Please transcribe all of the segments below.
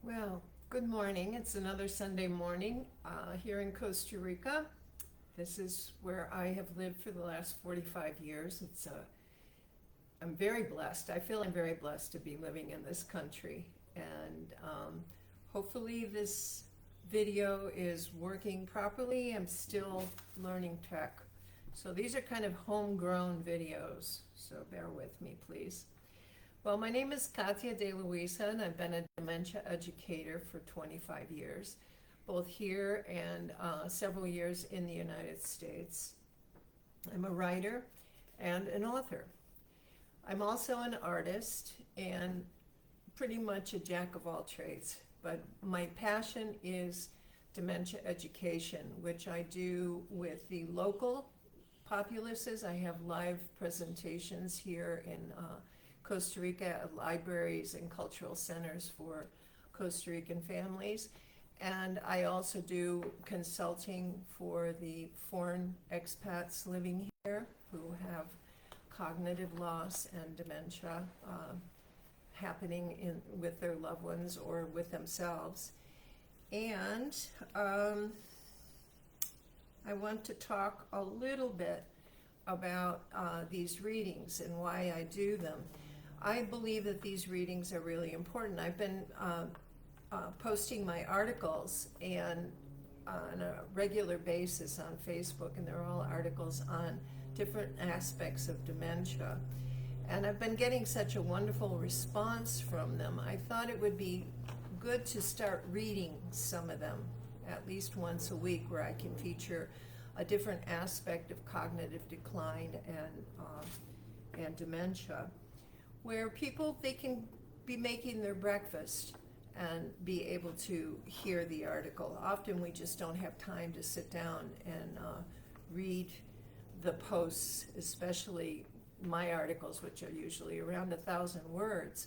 Well, good morning. It's another Sunday morning here in Costa Rica. This is where I have lived for the last 45 years. I'm very blessed. I feel I'm very blessed to be living in this country. And hopefully this video is working properly. I'm still learning tech. So these are kind of homegrown videos. So bear with me, please. Well, my name is Katia De Luisa, and I've been a dementia educator for 25 years, both here and several years in the United States. I'm a writer and an author. I'm also an artist and pretty much a jack of all trades, but my passion is dementia education, which I do with the local populaces. I have live presentations here in Costa Rica at libraries and cultural centers for Costa Rican families. And I also do consulting for the foreign expats living here who have cognitive loss and dementia happening with their loved ones or with themselves. And I want to talk a little bit about these readings and why I do them. I believe that these readings are really important. I've been posting my articles and on a regular basis on Facebook, and they're all articles on different aspects of dementia. And I've been getting such a wonderful response from them. I thought it would be good to start reading some of them at least once a week, where I can feature a different aspect of cognitive decline and dementia, where they can be making their breakfast and be able to hear the article. Often we just don't have time to sit down and read the posts, especially my articles, which are usually around 1,000 words.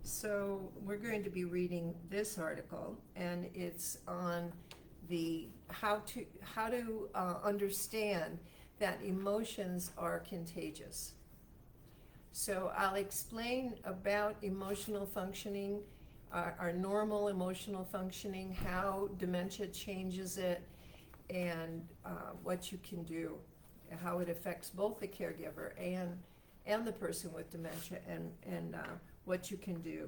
So we're going to be reading this article, and it's on the how to understand that emotions are contagious. So I'll explain about emotional functioning, our normal emotional functioning, how dementia changes it, and what you can do, how it affects both the caregiver and the person with dementia, and what you can do.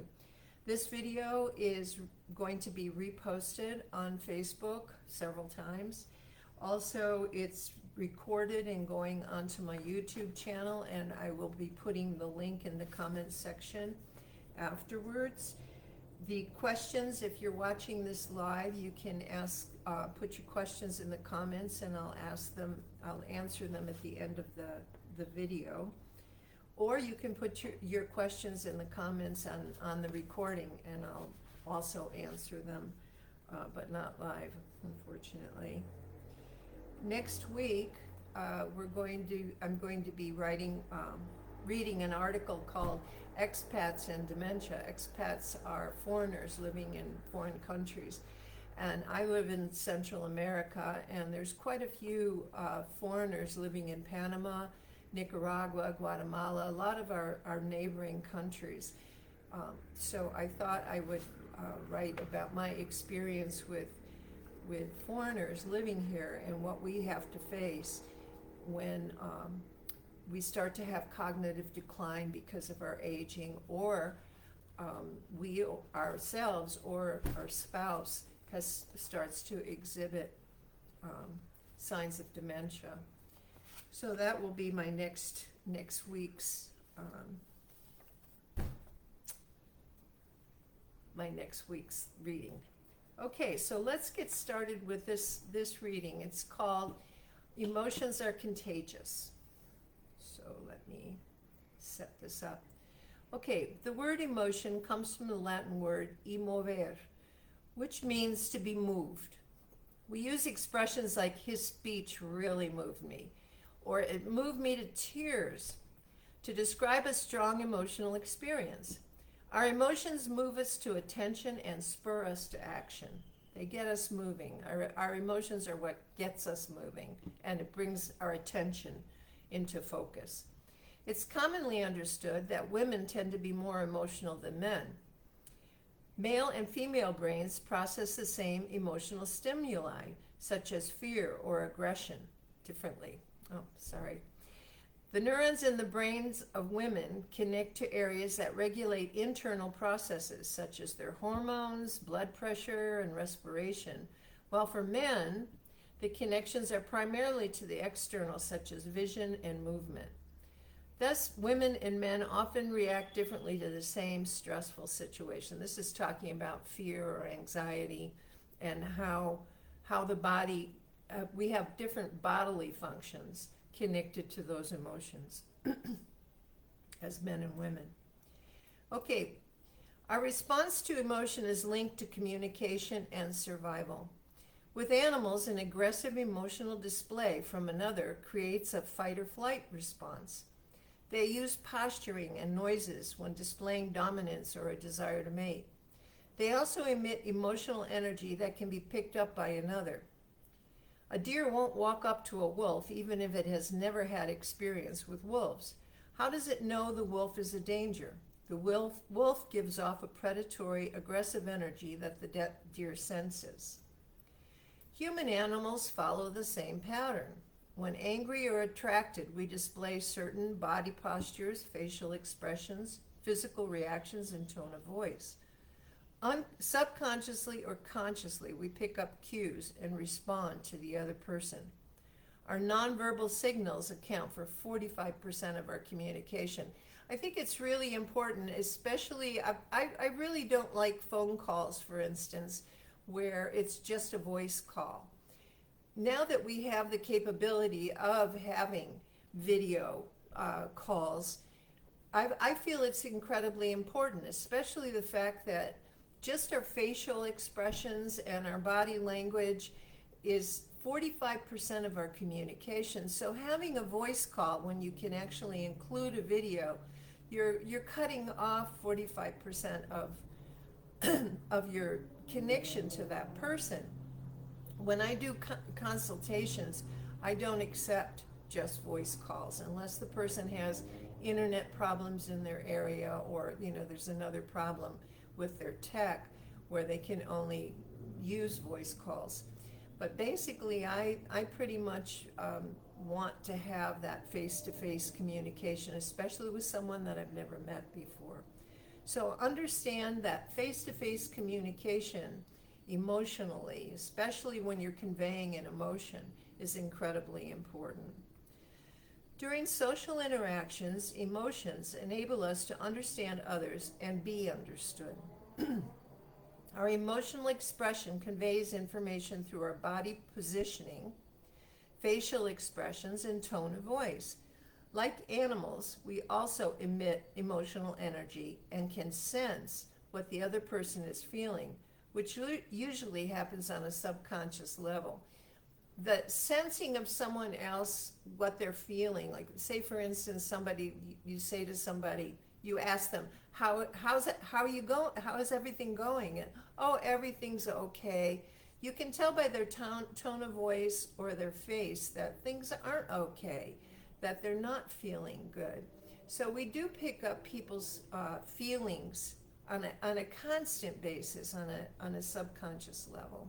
This video is going to be reposted on Facebook several times. Also, it's recorded and going onto my YouTube channel, and I will be putting the link in the comments section afterwards. The questions, if you're watching this live, you can put your questions in the comments, and I'll answer them at the end of the video. Or you can put your questions in the comments on the recording, and I'll also answer them, but not live, unfortunately. Next week, I'm going to be reading an article called Expats and Dementia. Expats are foreigners living in foreign countries. And I live in Central America, and there's quite a few foreigners living in Panama, Nicaragua, Guatemala, a lot of our neighboring countries. So I thought I would write about my experience with foreigners living here and what we have to face when we start to have cognitive decline because of our aging, or we ourselves or our spouse starts to exhibit signs of dementia. So that will be my next week's reading. Okay, so let's get started with this reading. It's called Emotions Are Contagious. So let me set this up. Okay, the word emotion comes from the Latin word emover, which means to be moved. We use expressions like his speech really moved me, or it moved me to tears, to describe a strong emotional experience. Our emotions move us to attention and spur us to action. They get us moving. Our emotions are what gets us moving, and it brings our attention into focus. It's commonly understood that women tend to be more emotional than men. Male and female brains process the same emotional stimuli, such as fear or aggression, differently. Oh, sorry. The neurons in the brains of women connect to areas that regulate internal processes, such as their hormones, blood pressure, and respiration, while for men, the connections are primarily to the external, such as vision and movement. Thus, women and men often react differently to the same stressful situation. This is talking about fear or anxiety and how the body, we have different bodily functions connected to those emotions as men and women. Okay, our response to emotion is linked to communication and survival. With animals, an aggressive emotional display from another creates a fight or flight response. They use posturing and noises when displaying dominance or a desire to mate. They also emit emotional energy that can be picked up by another. A deer won't walk up to a wolf even if it has never had experience with wolves. How does it know the wolf is a danger? The wolf gives off a predatory, aggressive energy that the deer senses. Human animals follow the same pattern. When angry or attracted, we display certain body postures, facial expressions, physical reactions, and tone of voice. Subconsciously or consciously, we pick up cues and respond to the other person. Our nonverbal signals account for 45% of our communication. I think it's really important, especially, I really don't like phone calls, for instance, where it's just a voice call. Now that we have the capability of having video calls, I feel it's incredibly important, especially the fact that just our facial expressions and our body language is 45% of our communication. So having a voice call when you can actually include a video, you're cutting off 45% of your connection to that person. When I do consultations, I don't accept just voice calls unless the person has internet problems in their area, or there's another problem with their tech where they can only use voice calls. But basically, I pretty much want to have that face-to-face communication, especially with someone that I've never met before. So understand that face-to-face communication emotionally, especially when you're conveying an emotion, is incredibly important. During social interactions, emotions enable us to understand others and be understood. Our emotional expression conveys information through our body positioning, facial expressions, and tone of voice. Like animals, we also emit emotional energy and can sense what the other person is feeling, which usually happens on a subconscious level. The sensing of someone else, what they're feeling, like say for instance, you say to somebody, you ask them, how are you going? How is everything going? And, oh, everything's okay. You can tell by their tone of voice or their face that things aren't okay, that they're not feeling good. So we do pick up people's feelings on a constant basis, on a subconscious level.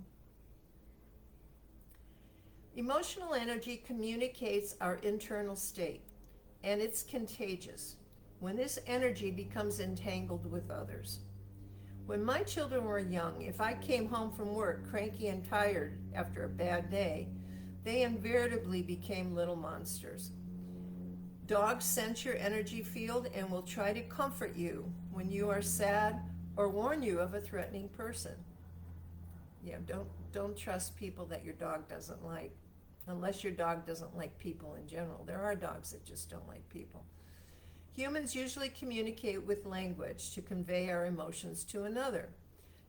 Emotional energy communicates our internal state, and it's contagious when this energy becomes entangled with others. When my children were young, if I came home from work cranky and tired after a bad day, they invariably became little monsters. Dogs sense your energy field and will try to comfort you when you are sad or warn you of a threatening person. Yeah, don't trust people that your dog doesn't like, unless your dog doesn't like people in general. There are dogs that just don't like people. Humans usually communicate with language to convey our emotions to another,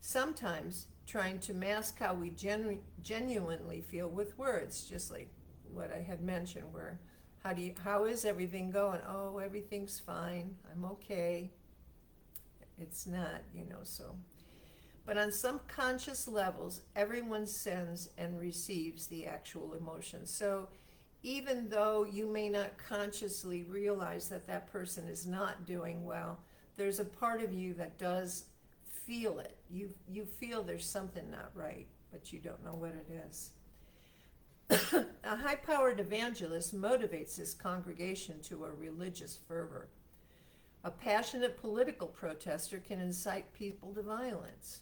sometimes trying to mask how we genuinely feel with words, just like what I had mentioned, where how is everything going? Oh, everything's fine. I'm okay. It's not, so. But on some conscious levels, everyone sends and receives the actual emotion. So even though you may not consciously realize that person is not doing well, there's a part of you that does feel it. You feel there's something not right, but you don't know what it is. A high-powered evangelist motivates his congregation to a religious fervor. A passionate political protester can incite people to violence.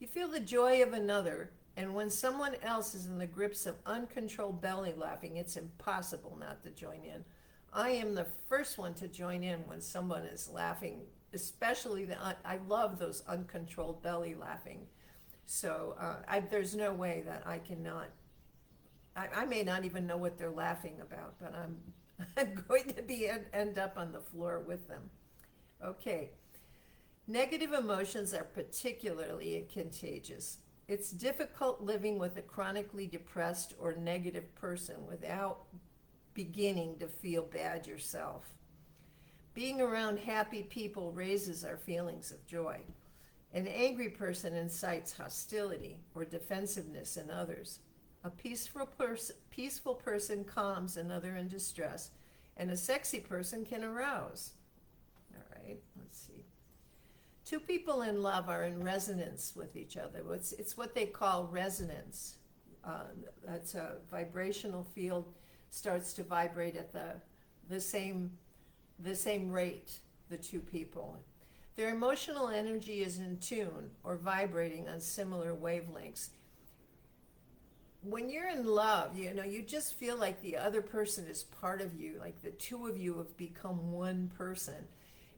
You feel the joy of another, and when someone else is in the grips of uncontrolled belly laughing, it's impossible not to join in. I am the first one to join in when someone is laughing, especially I love those uncontrolled belly laughing. So there's no way that I cannot. I may not even know what they're laughing about, but I'm going to end up on the floor with them. Okay. Negative emotions are particularly contagious. It's difficult living with a chronically depressed or negative person without beginning to feel bad yourself. Being around happy people raises our feelings of joy. An angry person incites hostility or defensiveness in others. A peaceful person calms another in distress, and a sexy person can arouse. All right, let's see. Two people in love are in resonance with each other. It's what they call resonance. That's a vibrational field starts to vibrate at the same rate, the two people. Their emotional energy is in tune or vibrating on similar wavelengths. When you're in love, you just feel like the other person is part of you, like the two of you have become one person.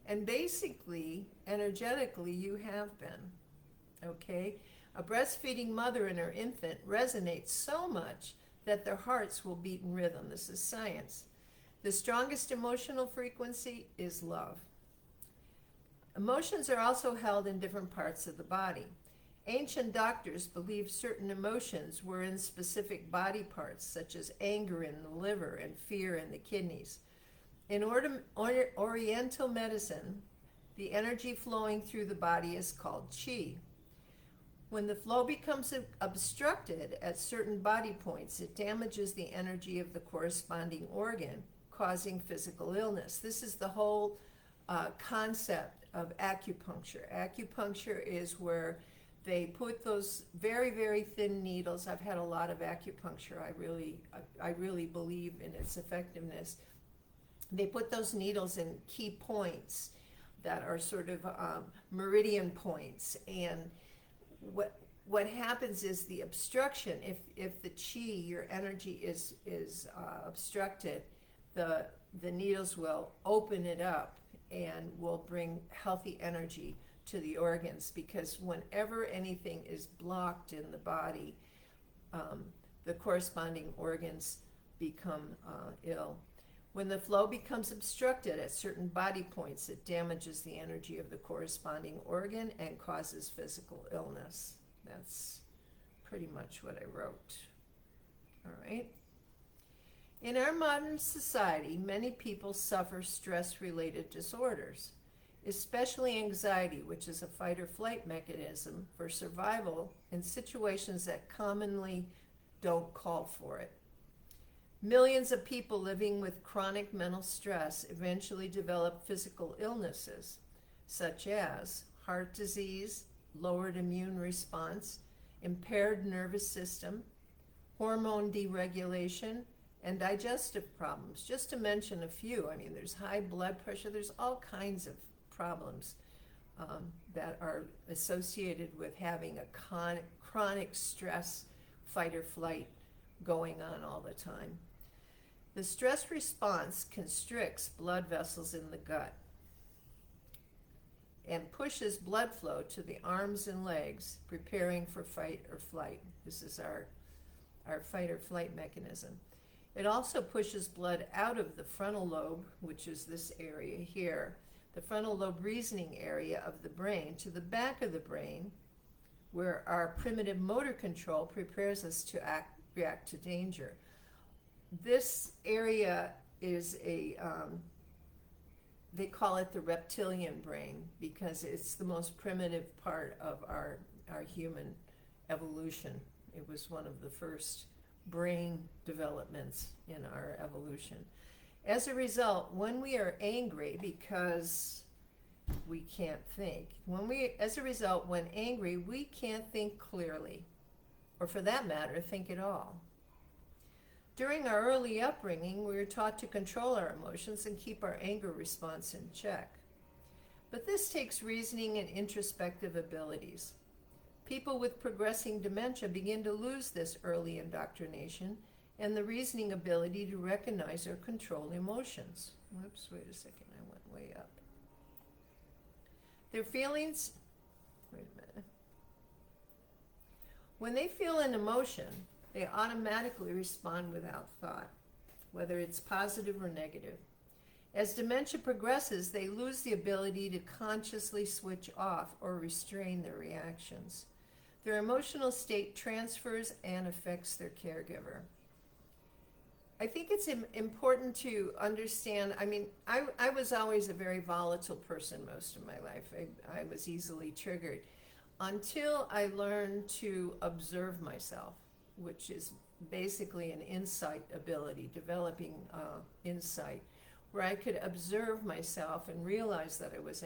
And basically, energetically, you have been, okay? A breastfeeding mother and her infant resonate so much that their hearts will beat in rhythm. This is science. The strongest emotional frequency is love. Emotions are also held in different parts of the body. Ancient doctors believed certain emotions were in specific body parts, such as anger in the liver and fear in the kidneys. In Oriental medicine, the energy flowing through the body is called qi. When the flow becomes obstructed at certain body points, it damages the energy of the corresponding organ, causing physical illness. This is the whole concept of acupuncture. Acupuncture is where they put those very, very thin needles. I've had a lot of acupuncture. I really believe in its effectiveness. They put those needles in key points that are sort of meridian points, and what happens is the obstruction. If the qi, your energy, is obstructed, the needles will open it up and will bring healthy energy to the organs, because whenever anything is blocked in the body, the corresponding organs become ill. When the flow becomes obstructed at certain body points, it damages the energy of the corresponding organ and causes physical illness. That's pretty much what I wrote. All right. In our modern society, many people suffer stress-related disorders, especially anxiety, which is a fight-or-flight mechanism for survival in situations that commonly don't call for it. Millions of people living with chronic mental stress eventually develop physical illnesses, such as heart disease, lowered immune response, impaired nervous system, hormone deregulation, and digestive problems, just to mention a few. I mean, there's high blood pressure, there's all kinds of problems that are associated with having a chronic stress, fight or flight going on all the time. The stress response constricts blood vessels in the gut and pushes blood flow to the arms and legs, preparing for fight or flight. This is our fight or flight mechanism. It also pushes blood out of the frontal lobe, which is this area here, the frontal lobe reasoning area of the brain, to the back of the brain, where our primitive motor control prepares us to react to danger. This area is they call it the reptilian brain, because it's the most primitive part of our human evolution. It was one of the first brain developments in our evolution. As a result, when we are angry, because we can't think. As a result, when angry, we can't think clearly, or for that matter, think at all. During our early upbringing, we were taught to control our emotions and keep our anger response in check. But this takes reasoning and introspective abilities. People with progressing dementia begin to lose this early indoctrination and the reasoning ability to recognize or control emotions. Whoops, wait a second, I went way up. Their feelings, wait a minute. When they feel an emotion, they automatically respond without thought, whether it's positive or negative. As dementia progresses, they lose the ability to consciously switch off or restrain their reactions. Their emotional state transfers and affects their caregiver. I think it's important to understand, I was always a very volatile person most of my life. I was easily triggered until I learned to observe myself, which is basically an insight ability, developing insight, where I could observe myself and realize that I was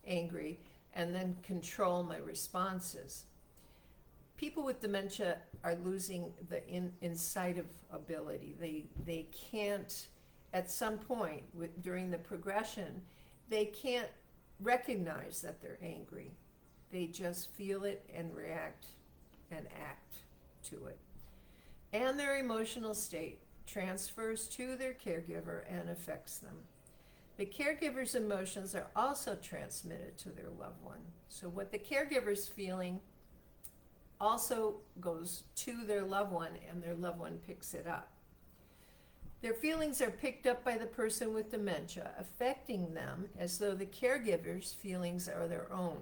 angry, and then control my responses. People with dementia are losing the insightive ability. They can't, at some point during the progression, they can't recognize that they're angry. They just feel it and react and act to it. And their emotional state transfers to their caregiver and affects them. The caregiver's emotions are also transmitted to their loved one. So what the caregiver's feeling also goes to their loved one, and their loved one picks it up. Their feelings are picked up by the person with dementia, affecting them as though the caregiver's feelings are their own.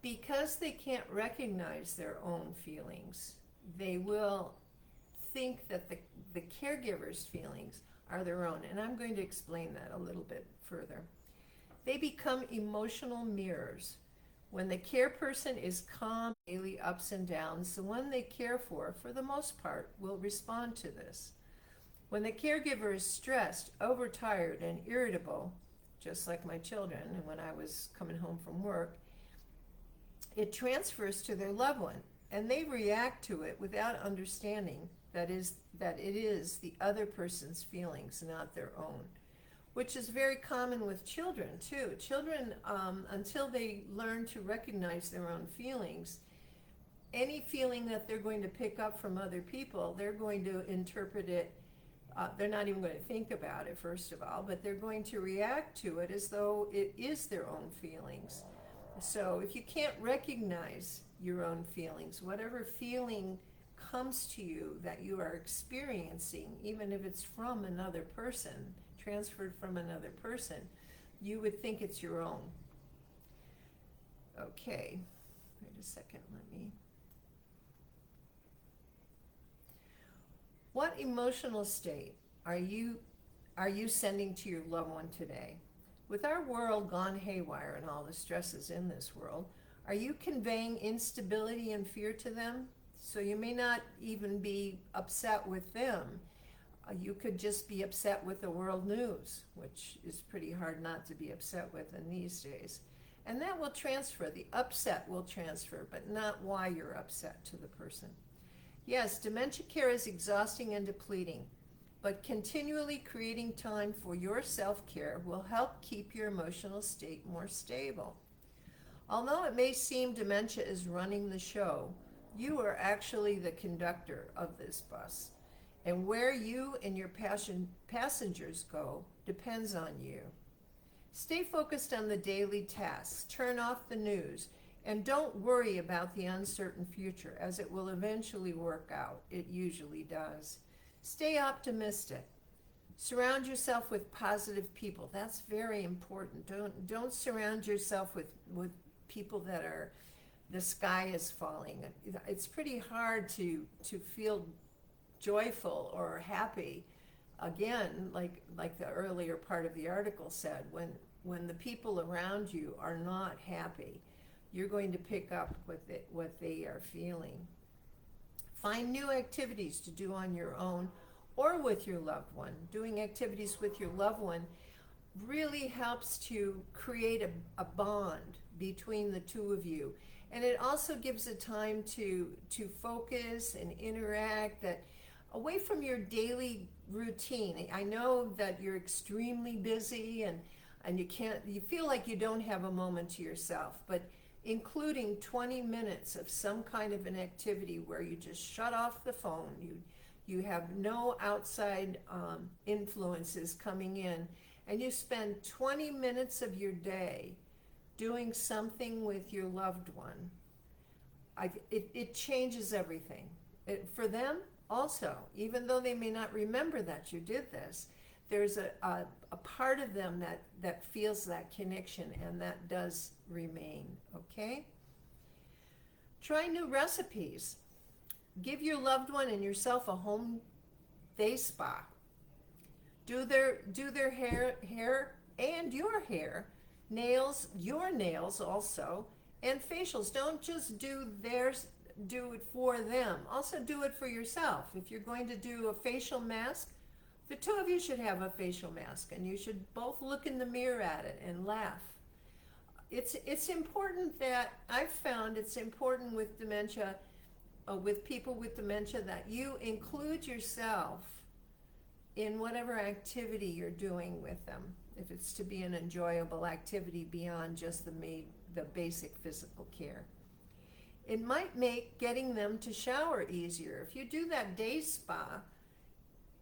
Because they can't recognize their own feelings, they will think that the caregiver's feelings are their own. And I'm going to explain that a little bit further. They become emotional mirrors. When the care person is calm, daily ups and downs, the one they care for the most part, will respond to this. When the caregiver is stressed, overtired, and irritable, just like my children, and when I was coming home from work, it transfers to their loved one, and they react to it without understanding that it is the other person's feelings, not their own, which is very common with children too. Children, until they learn to recognize their own feelings, any feeling that they're going to pick up from other people, they're going to interpret it, they're not even going to think about it, first of all, but they're going to react to it as though it is their own feelings. So if you can't recognize your own feelings, whatever feeling comes to you that you are experiencing, even if it's from another person, transferred from another person, you would think it's your own. Okay, wait a second, What emotional state are you sending to your loved one today? With our world gone haywire and all the stresses in this world, are you conveying instability and fear to them? So you may not even be upset with them. You could just be upset with the world news, which is pretty hard not to be upset with in these days. And that will transfer. The upset will transfer, but not why you're upset to the person. Yes, dementia care is exhausting and depleting, but continually creating time for your self-care will help keep your emotional state more stable. Although it may seem dementia is running the show, you are actually the conductor of this bus. And where you and your passengers go depends on you. Stay focused on the daily tasks, turn off the news, and don't worry about the uncertain future, as it will eventually work out. It usually does. Stay optimistic. Surround yourself with positive people. That's very important. Don't surround yourself with people that are, the sky is falling. It's pretty hard to feel joyful or happy, again, like the earlier part of the article said, when the people around you are not happy, you're going to pick up what they are feeling. Find new activities to do on your own or with your loved one. Doing activities with your loved one really helps to create a bond between the two of you. And it also gives a time to focus and interact, that away from your daily routine. I know that you're extremely busy, and you feel like you don't have a moment to yourself, but including 20 minutes of some kind of an activity where you just shut off the phone, you have no outside influences coming in, and you spend 20 minutes of your day doing something with your loved one. It changes everything. For them also, even though they may not remember that you did this, there's a part of them that feels that connection, and that does remain, okay? Try new recipes. Give your loved one and yourself a home day spa. Do their hair and your hair, nails, your nails also, and facials. Don't just do it for them. Also do it for yourself. If you're going to do a facial mask, the two of you should have a facial mask, and you should both look in the mirror at it and laugh. It's important that I've found it's important with dementia, with people with dementia, that you include yourself in whatever activity you're doing with them, if it's to be an enjoyable activity beyond just the basic physical care. It might make getting them to shower easier. If you do that day spa,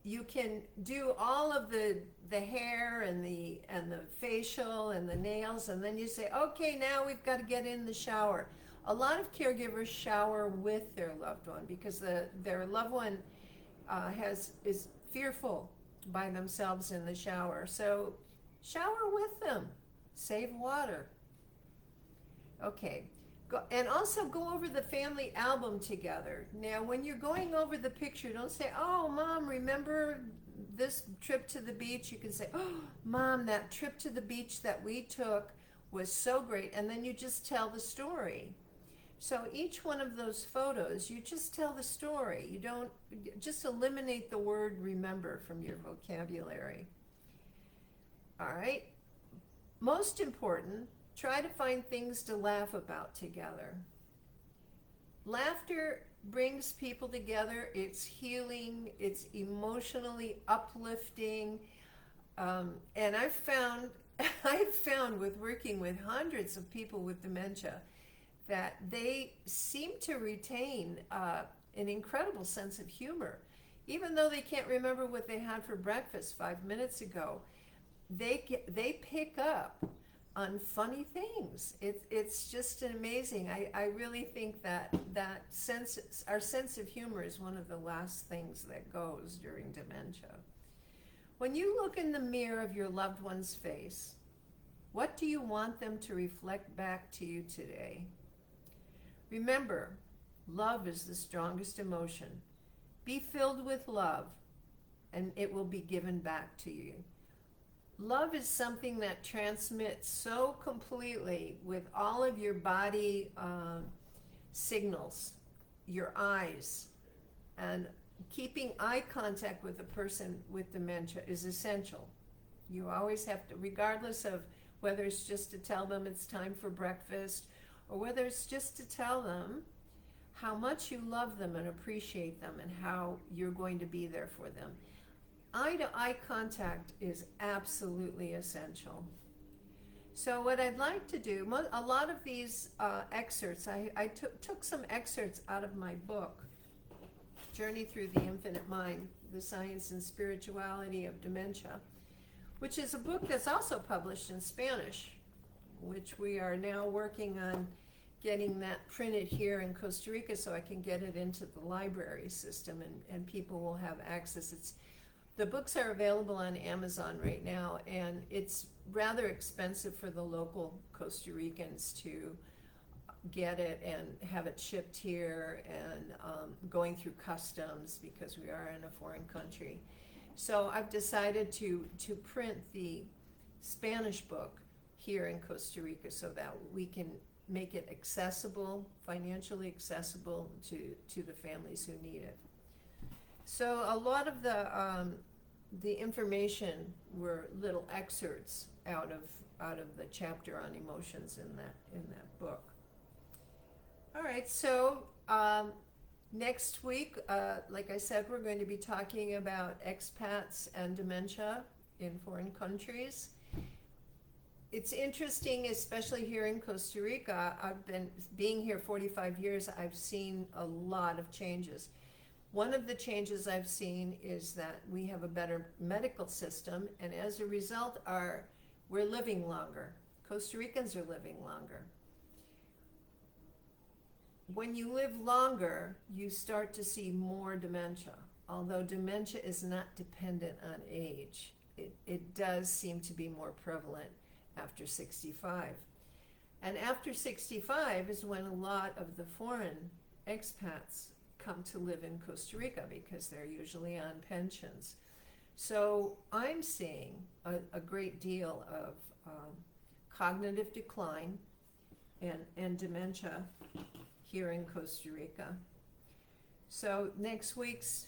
you can do all of the hair and the facial and the nails, and then you say, okay, now we've got to get in the shower. A lot of caregivers shower with their loved one because their loved one is fearful by themselves in the shower. So shower with them. Save water. Okay. And also go over the family album together. Now, when you're going over the picture, don't say, oh, Mom, remember this trip to the beach? You can say, oh, Mom, that trip to the beach that we took was so great. And then you just tell the story. So each one of those photos, you just tell the story. You don't, just eliminate the word remember from your vocabulary. All right. Most important, try to find things to laugh about together. Laughter brings people together. It's healing. It's emotionally uplifting. And I've found with working with hundreds of people with dementia that they seem to retain an incredible sense of humor. Even though they can't remember what they had for breakfast 5 minutes ago, they pick up on funny things. It's just amazing. I really think that our sense of humor is one of the last things that goes during dementia. When you look in the mirror of your loved one's face, what do you want them to reflect back to you today? Remember, love is the strongest emotion. Be filled with love, and it will be given back to you. Love is something that transmits so completely with all of your body signals, your eyes, and keeping eye contact with a person with dementia is essential. You always have to, regardless of whether it's just to tell them it's time for breakfast, or whether it's just to tell them how much you love them and appreciate them and how you're going to be there for them. Eye-to-eye contact is absolutely essential. So what I'd like to do, a lot of these excerpts, I took some excerpts out of my book, Journey Through the Infinite Mind, The Science and Spirituality of Dementia, which is a book that's also published in Spanish, which we are now working on getting that printed here in Costa Rica so I can get it into the library system, and people will have access. The books are available on Amazon right now, and it's rather expensive for the local Costa Ricans to get it and have it shipped here, and going through customs because we are in a foreign country. So I've decided to print the Spanish book here in Costa Rica so that we can make it accessible, financially accessible to the families who need it. So a lot of the the information were little excerpts out of the chapter on emotions in that book. All right, so next week, like I said, we're going to be talking about expats and dementia in foreign countries. It's interesting, especially here in Costa Rica. I've been being here 45 years. I've seen a lot of changes. One of the changes I've seen is that we have a better medical system, and as a result, we're living longer. Costa Ricans are living longer. When you live longer, you start to see more dementia. Although dementia is not dependent on age, it does seem to be more prevalent after 65. And after 65 is when a lot of the foreign expats come to live in Costa Rica because they're usually on pensions. So I'm seeing a great deal of cognitive decline and dementia here in Costa Rica. So next week's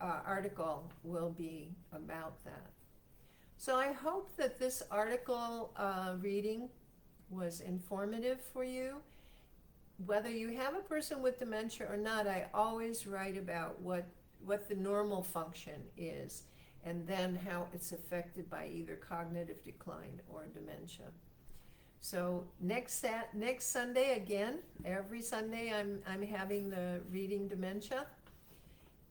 article will be about that. So I hope that this article reading was informative for you. Whether you have a person with dementia or not, I always write about what the normal function is, and then how it's affected by either cognitive decline or dementia. So next Sunday, again, every Sunday I'm having the reading dementia.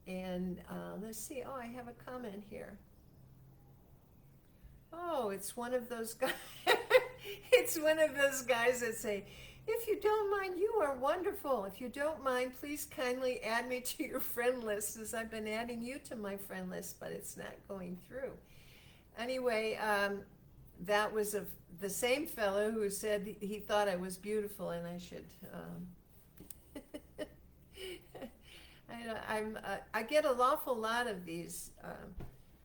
And let's see, I have a comment here. Oh, it's one of those guys. It's one of those guys that say, if you don't mind, you are wonderful. If you don't mind, please kindly add me to your friend list, as I've been adding you to my friend list, but it's not going through. Anyway, that was the same fellow who said he thought I was beautiful and I should. I get an awful lot of these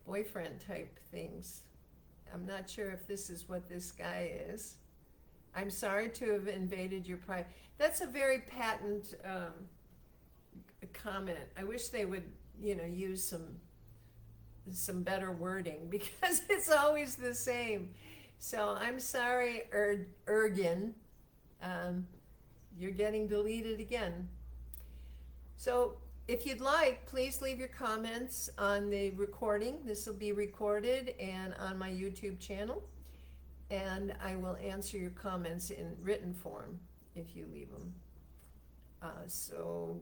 boyfriend type things. I'm not sure if this is what this guy is. I'm sorry to have invaded your privacy. That's a very patent comment. I wish they would, use some better wording, because it's always the same. So I'm sorry, Ergin. You're getting deleted again. So if you'd like, please leave your comments on the recording. This will be recorded and on my YouTube channel. And I will answer your comments in written form if you leave them. So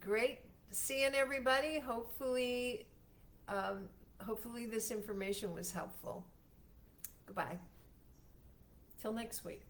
great seeing everybody. Hopefully this information was helpful. Goodbye. Till next week.